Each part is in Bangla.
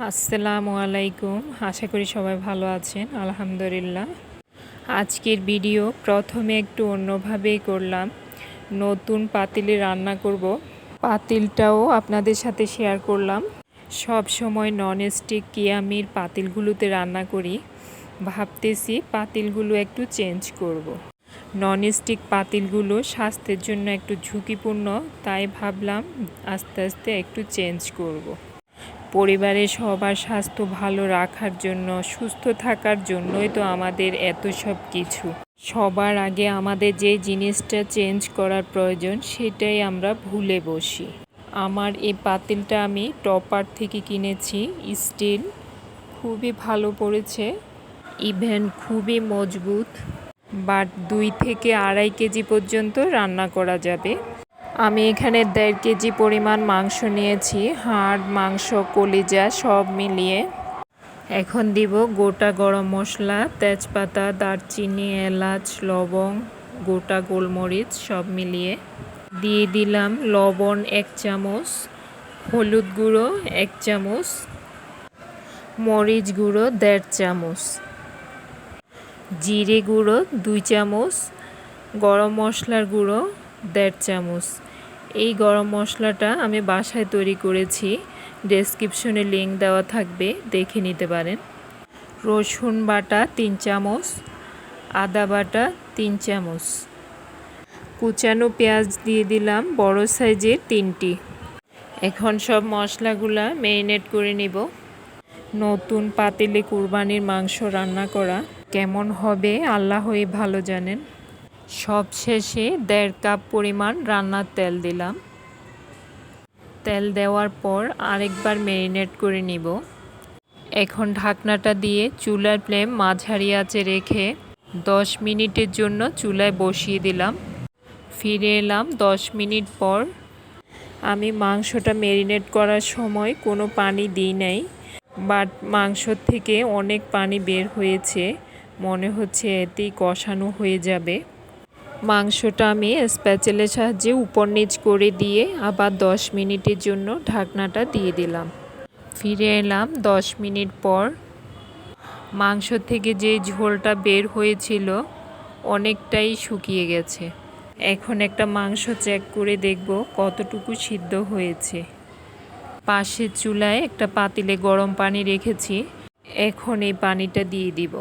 আসসালামু আলাইকুম। আশা করি সবাই ভালো আছেন। আলহামদুলিল্লাহ। আজকের ভিডিও প্রথমে একটু অন্যভাবেই করলাম। নতুন পাতিলে রান্না করব। পাতিলটাও আপনাদের সাথে শেয়ার করলাম। সব সময় ননস্টিক কিয়ামির পাতিলগুলোতে রান্না করি। ভাবতেছি পাতিলগুলো একটু চেঞ্জ করব। ননস্টিক পাতিলগুলো স্বাস্থ্যের জন্য একটু ঝুঁকিপূর্ণ, তাই ভাবলাম আস্তে আস্তে একটু চেঞ্জ করব। পরিবারের সবার স্বাস্থ্য ভালো রাখার জন্য, সুস্থ থাকার জন্যই তো আমাদের এত সব কিছু। সবার আগে আমাদের যে জিনিসটা চেঞ্জ করার প্রয়োজন সেটাই আমরা ভুলে বসি। আমার এই পাতিলটা আমি টপার থেকে কিনেছি, স্টিল, খুবই ভালো পড়েছে, ইভেন খুবই মজবুত। বাট 2 থেকে 2.5 কেজি পর্যন্ত রান্না করা যাবে। আমি এখানে 1.5 কেজি পরিমাণ মাংস নিয়েছি, হাড়, মাংস, কলিজা সব মিলিয়ে। এখন দিব গোটা গরম মশলা, তেজপাতা, দারচিনি, এলাচ, লবঙ্গ, গোটা গোলমরিচ সব মিলিয়ে। দিয়ে দিলাম লবণ 1 চামচ, হলুদ গুঁড়ো 1 চামচ, মরিচ গুঁড়ো 1.5 চামচ, জিরে গুঁড়ো 2 চামচ, গরম মশলার গুঁড়ো 1.5 চামচ। এই গরম মশলাটা আমি বাসায় তৈরি করেছি, ডেসক্রিপশনে লিংক দেওয়া থাকবে, দেখে নিতে পারেন। রসুন বাটা 3 চামচ, আদা বাটা 3 চামচ, কুচানো পেঁয়াজ দিয়ে দিলাম বড় সাইজের 3টি। এখন সব মশলাগুলা ম্যারিনেট করে নিব। নতুন পাতিলে কুরবানির মাংস রান্না করা কেমন হবে আল্লাহই ভালো জানেন। সব শেষে 1.5 কাপ পরিমাণ রান্নার তেল দিলাম। তেল দেওয়ার পর আরেকবার ম্যারিনেট করে নিব। এখন ঢাকনাটা দিয়ে চুলার ফ্লেম মাঝারি আঁচে রেখে 10 মিনিটের জন্য চুলায় বসিয়ে দিলাম। ফিরে এলাম 10 মিনিট পর। আমি মাংসটা ম্যারিনেট করার সময় কোনো পানি দিই নাই, বাট মাংস থেকে অনেক পানি বের হয়েছে, মনে হচ্ছে এতেই কষানো হয়ে যাবে। মাংসটা আমি স্প্যাচেলের সাহায্যে উপর নিচ করে দিয়ে আবার 10 মিনিটের জন্য ঢাকনাটা দিয়ে দিলাম। ফিরে এলাম 10 মিনিট পর। মাংস থেকে যে ঝোলটা বের হয়েছিল অনেকটাই শুকিয়ে গেছে। এখন একটা মাংস চেক করে দেখব কতটুকু সিদ্ধ হয়েছে। পাশের চুলায় একটা পাতিলে গরম পানি রেখেছি, এখন এই পানিটা দিয়ে দিব।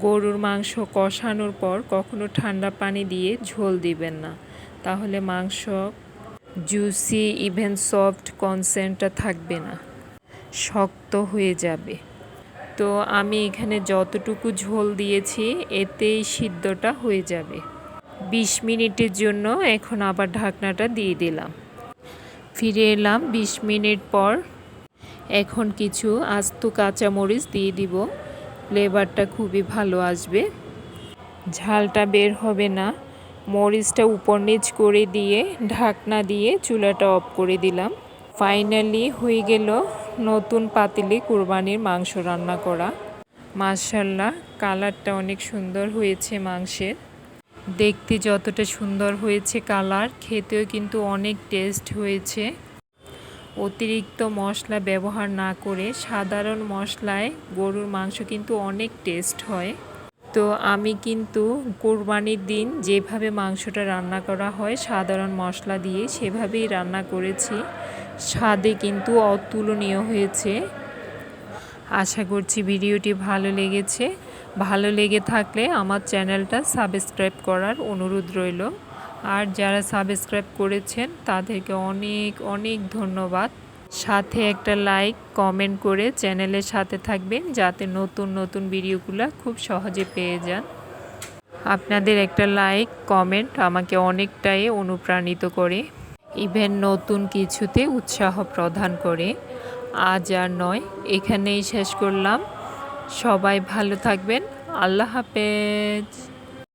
গরুর মাংস কষানোর পর কখনো ঠান্ডা পানি দিয়ে ঝোল দিবেন না, তাহলে মাংস জুসি, ইভেন সফট কনসেন্টটা থাকবে না, শক্ত হয়ে যাবে। তো আমি এখানে যতটুকু ঝোল দিয়েছি এতেই সিদ্ধটা হয়ে যাবে। 20 মিনিটের জন্য এখন আবার ঢাকনাটা দিয়ে দিলাম। ফিরে এলাম 20 মিনিট পর। এখন কিছু আস্ত কাঁচামরিচ দিয়ে দিব, ফ্লেভারটা খুবই ভালো আসবে, ঝালটা বের হবে না। মরিচটা উপর নিচ করে দিয়ে ঢাকনা দিয়ে চুলাটা অফ করে দিলাম। ফাইনালি হয়ে গেল নতুন পাতিলে কুরবানির মাংস রান্না করা। মাশাআল্লাহ, কালারটা অনেক সুন্দর হয়েছে মাংসের। দেখতে যতটা সুন্দর হয়েছে কালার, খেতেও কিন্তু অনেক টেস্ট হয়েছে। অতিরিক্ত মশলা ব্যবহার না করে সাধারণ মশলায় গরুর মাংস কিন্তু অনেক টেস্ট হয়। তো আমি কিন্তু কোরবানির দিন যেভাবে মাংসটা রান্না করা হয় সাধারণ মশলা দিয়ে সেভাবেই রান্না করেছি। স্বাদে কিন্তু অতুলনীয় হয়েছে। আশা করছি ভিডিওটি ভালো লেগেছে। ভালো লেগে থাকলে আমার চ্যানেলটা সাবস্ক্রাইব করার অনুরোধ রইল। আর যারা সাবস্ক্রাইব করেছেন তাদেরকে অনেক অনেক ধন্যবাদ। সাথে একটা লাইক, কমেন্ট করে চ্যানেলের সাথে থাকবেন, যাতে নতুন নতুন ভিডিওগুলো খুব সহজে পেয়ে যান। আপনাদের একটা লাইক, কমেন্ট আমাকে অনেকটাই অনুপ্রাণিত করে, ইভেন নতুন কিছুতে উৎসাহ প্রদান করে। আজ আর নয়, এখানেই শেষ করলাম। সবাই ভালো থাকবেন। আল্লাহ হাফেজ।